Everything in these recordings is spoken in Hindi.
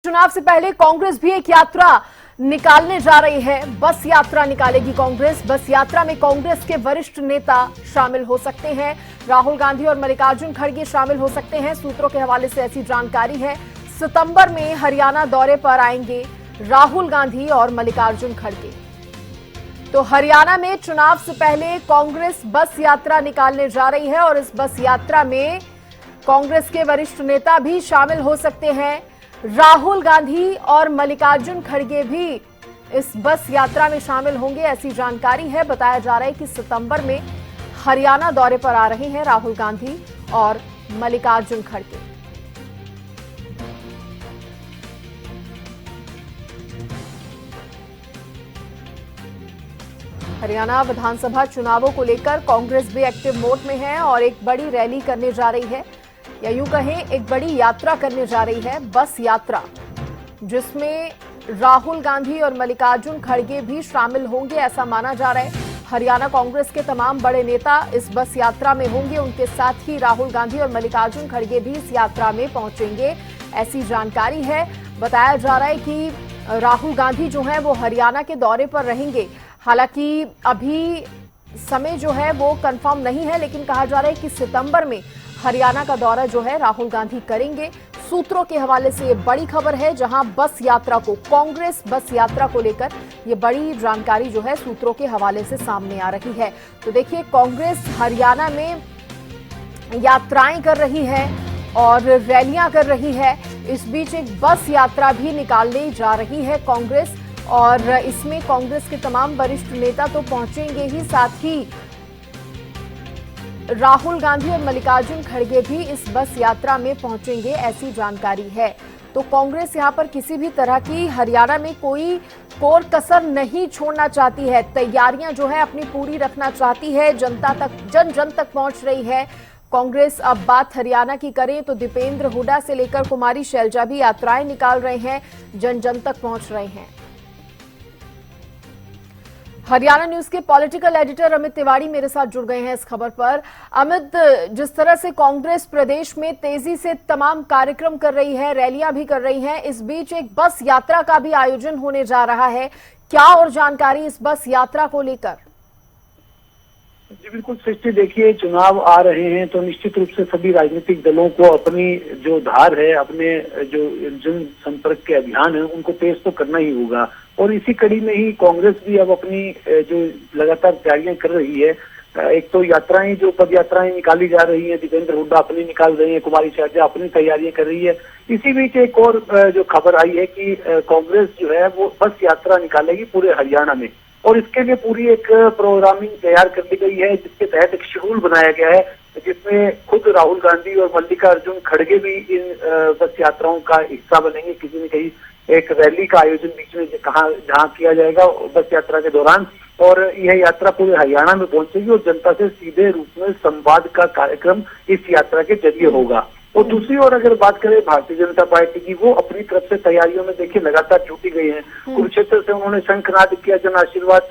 चुनाव से पहले कांग्रेस भी एक यात्रा निकालने जा रही है। बस यात्रा निकालेगी कांग्रेस। बस यात्रा में कांग्रेस के वरिष्ठ नेता शामिल हो सकते हैं। राहुल गांधी और मल्लिकार्जुन खड़गे शामिल हो सकते हैं। सूत्रों के हवाले से ऐसी जानकारी है। सितंबर में हरियाणा दौरे पर आएंगे राहुल गांधी और मल्लिकार्जुन खड़गे। तो हरियाणा में चुनाव से पहले कांग्रेस बस यात्रा निकालने जा रही है और इस बस यात्रा में कांग्रेस के वरिष्ठ नेता भी शामिल हो सकते हैं। राहुल गांधी और मल्लिकार्जुन खड़गे भी इस बस यात्रा में शामिल होंगे, ऐसी जानकारी है। बताया जा रहा है कि सितंबर में हरियाणा दौरे पर आ रहे हैं राहुल गांधी और मल्लिकार्जुन खड़गे। हरियाणा विधानसभा चुनावों को लेकर कांग्रेस भी एक्टिव मोड में है और एक बड़ी रैली करने जा रही है, या यूं कहें एक बड़ी यात्रा करने जा रही है, बस यात्रा, जिसमें राहुल गांधी और मल्लिकार्जुन खड़गे भी शामिल होंगे, ऐसा माना जा रहा है। हरियाणा कांग्रेस के तमाम बड़े नेता इस बस यात्रा में होंगे। उनके साथ ही राहुल गांधी और मल्लिकार्जुन खड़गे भी इस यात्रा में पहुंचेंगे, ऐसी जानकारी है। बताया जा रहा है कि राहुल गांधी जो है वो हरियाणा के दौरे पर रहेंगे। हालांकि अभी समय जो है वो कंफर्म नहीं है, लेकिन कहा जा रहा है कि सितंबर में हरियाणा का दौरा जो है राहुल गांधी करेंगे। सूत्रों के हवाले से ये बड़ी खबर है, जहां बस यात्रा को, कांग्रेस बस यात्रा को लेकर ये बड़ी जानकारी जो है सूत्रों के हवाले से सामने आ रही है। तो देखिए, कांग्रेस हरियाणा में यात्राएं कर रही है और रैलियां कर रही है। इस बीच एक बस यात्रा भी निकालने जा रही है कांग्रेस, और इसमें कांग्रेस के तमाम वरिष्ठ नेता तो पहुंचेंगे ही, साथ ही राहुल गांधी और मल्लिकार्जुन खड़गे भी इस बस यात्रा में पहुंचेंगे, ऐसी जानकारी है। तो कांग्रेस यहां पर किसी भी तरह की हरियाणा में कोई कोर कसर नहीं छोड़ना चाहती है। तैयारियां जो है अपनी पूरी रखना चाहती है। जनता तक, जन जन तक पहुंच रही है कांग्रेस। अब बात हरियाणा की करें तो दीपेंद्र हुड्डा से लेकर कुमारी शैलजा भी यात्राएं निकाल रहे हैं, जन जन तक पहुंच रहे हैं। हरियाणा न्यूज के पॉलिटिकल एडिटर अमित तिवारी मेरे साथ जुड़ गए हैं इस खबर पर। अमित, जिस तरह से कांग्रेस प्रदेश में तेजी से तमाम कार्यक्रम कर रही है, रैलियां भी कर रही हैं, इस बीच एक बस यात्रा का भी आयोजन होने जा रहा है, क्या और जानकारी इस बस यात्रा को लेकर? जी बिल्कुल सृष्टि, देखिए चुनाव आ रहे हैं तो निश्चित रूप से सभी राजनीतिक दलों को अपनी जो धार है, अपने जो जन संपर्क के अभियान है, उनको तेज तो करना ही होगा। और इसी कड़ी में ही कांग्रेस भी अब अपनी जो लगातार तैयारियां कर रही है। एक तो यात्राएं, जो पद यात्राएं निकाली जा रही है, दीपेंद्र हुड्डा अपनी निकाल रहे हैं, कुमारी शैलजा अपनी तैयारियां कर रही है। इसी बीच एक और जो खबर आई है कि कांग्रेस जो है वो बस यात्रा निकालेगी पूरे हरियाणा में, और इसके लिए पूरी एक प्रोग्रामिंग तैयार कर ली गई है, जिसके तहत एक शेड्यूल बनाया गया है, जिसमें खुद राहुल गांधी और मल्लिकार्जुन खड़गे भी इन बस यात्राओं का हिस्सा बनेंगे। किसी न कहीं एक रैली का आयोजन बीच में जहां किया जाएगा बस यात्रा के दौरान, और यह यात्रा पूरे हरियाणा में पहुंचेगी और जनता से सीधे रूप में संवाद का कार्यक्रम इस यात्रा के जरिए होगा। और दूसरी ओर अगर बात करें भारतीय जनता पार्टी की, वो अपनी तरफ से तैयारियों में देखिए लगातार जुटी गई है। कुरुक्षेत्र से उन्होंने शंखनाद किया जन आशीर्वाद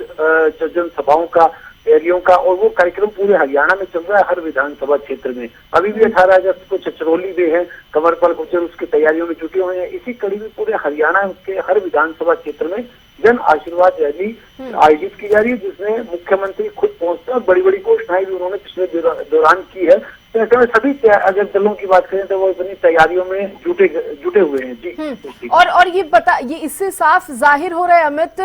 जनसभाओं का, रैलियों का, और वो कार्यक्रम पूरे हरियाणा में चल रहा है, हर विधानसभा क्षेत्र में। अभी भी 18 अगस्त को छछरौली में है, कंवरपाल गुर्जर उसकी तैयारियों में जुटे हुए हैं। इसी कड़ी में पूरे हरियाणा के हर विधानसभा क्षेत्र में जन आशीर्वाद रैली आयोजित की जा रही है, जिसमें मुख्यमंत्री खुद पहुंचते हैं और बड़ी बड़ी घोषणाएं भी उन्होंने पिछले दौरान की है। तो ऐसे में सभी अगर दलों की बात करें तो वो अपनी तैयारियों में जुटे हुए हैं। जी और ये इससे साफ जाहिर हो रहा है अमित,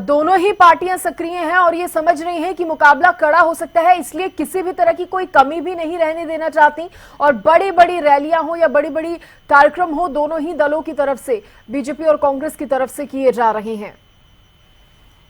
दोनों ही पार्टियां सक्रिय हैं और ये समझ रही हैं कि मुकाबला कड़ा हो सकता है, इसलिए किसी भी तरह की कोई कमी भी नहीं रहने देना चाहती, और बड़ी बड़ी रैलियां हो या बड़ी बड़ी कार्यक्रम हो, दोनों ही दलों की तरफ से, बीजेपी और कांग्रेस की तरफ से किए जा रहे हैं।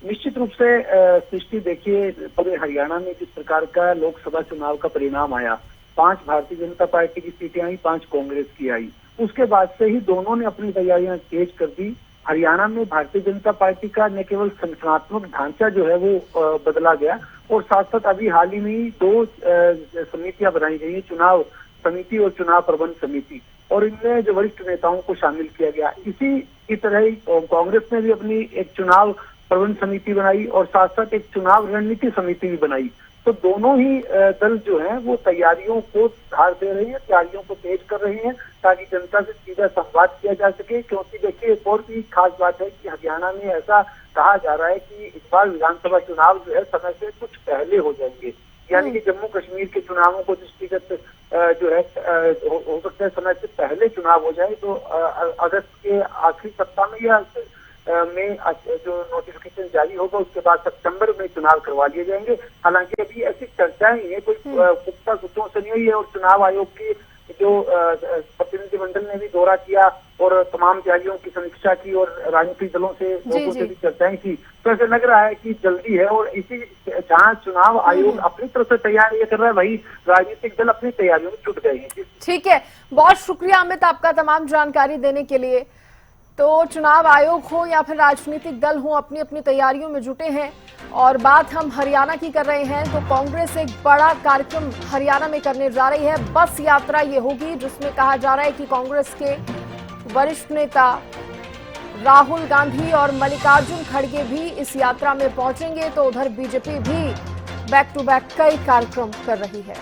निश्चित रूप से सृष्टि, देखिए पूरे हरियाणा में जिस प्रकार का लोकसभा चुनाव का परिणाम आया, 5 भारतीय जनता पार्टी की सीटें आई, 5 कांग्रेस की आई, उसके बाद से ही दोनों ने अपनी तैयारियां तेज कर दी। हरियाणा में भारतीय जनता पार्टी का न केवल संगठनात्मक ढांचा जो है वो बदला गया, और साथ साथ अभी हाल ही में ही 2 समितियां बनाई गई है, चुनाव समिति और चुनाव प्रबंध समिति, और इनमें जो वरिष्ठ नेताओं को शामिल किया गया। इसी की तरह ही कांग्रेस ने भी अपनी एक चुनाव प्रबंध समिति बनाई और साथ साथ एक चुनाव रणनीति समिति भी बनाई। तो दोनों ही दल जो हैं वो तैयारियों को धार दे रहे हैं, तैयारियों को तेज कर रहे हैं ताकि जनता से सीधा संवाद किया जा सके। क्योंकि देखिए एक और भी खास बात है कि हरियाणा में ऐसा कहा जा रहा है कि इस बार विधानसभा चुनाव जो है समय से कुछ पहले हो जाएंगे, यानी कि जम्मू कश्मीर के चुनावों को दृष्टिगत जो है हो सकता है समय से पहले चुनाव हो जाए। तो अगस्त के आखिरी सप्ताह में या में जो नोटिफिकेशन जारी होगा उसके बाद सितंबर में चुनाव करवा लिए जाएंगे। हालांकि अभी ऐसी चर्चाएं ही है, कोई पुख्ता सूत्रों से नहीं हुई है। और चुनाव आयोग की जो प्रतिनिधिमंडल ने भी दौरा किया और तमाम तैयारियों की समीक्षा की और राजनीतिक दलों से लोगों से भी चर्चाएं की, तो ऐसे लग रहा है कि जल्दी है। और इसी जहां चुनाव आयोग अपनी तरफ से तैयारी कर रहा है, वही राजनीतिक दल अपनी तैयारियों में जुट गए हैं। ठीक है, बहुत शुक्रिया अमित आपका तमाम जानकारी देने के लिए। तो चुनाव आयोग हो या फिर राजनीतिक दल हो, अपनी अपनी तैयारियों में जुटे हैं। और बात हम हरियाणा की कर रहे हैं तो कांग्रेस एक बड़ा कार्यक्रम हरियाणा में करने जा रही है। बस यात्रा ये होगी जिसमें कहा जा रहा है कि कांग्रेस के वरिष्ठ नेता राहुल गांधी और मल्लिकार्जुन खड़गे भी इस यात्रा में पहुंचेंगे। तो उधर बीजेपी भी बैक टू बैक कई कार्यक्रम कर रही है।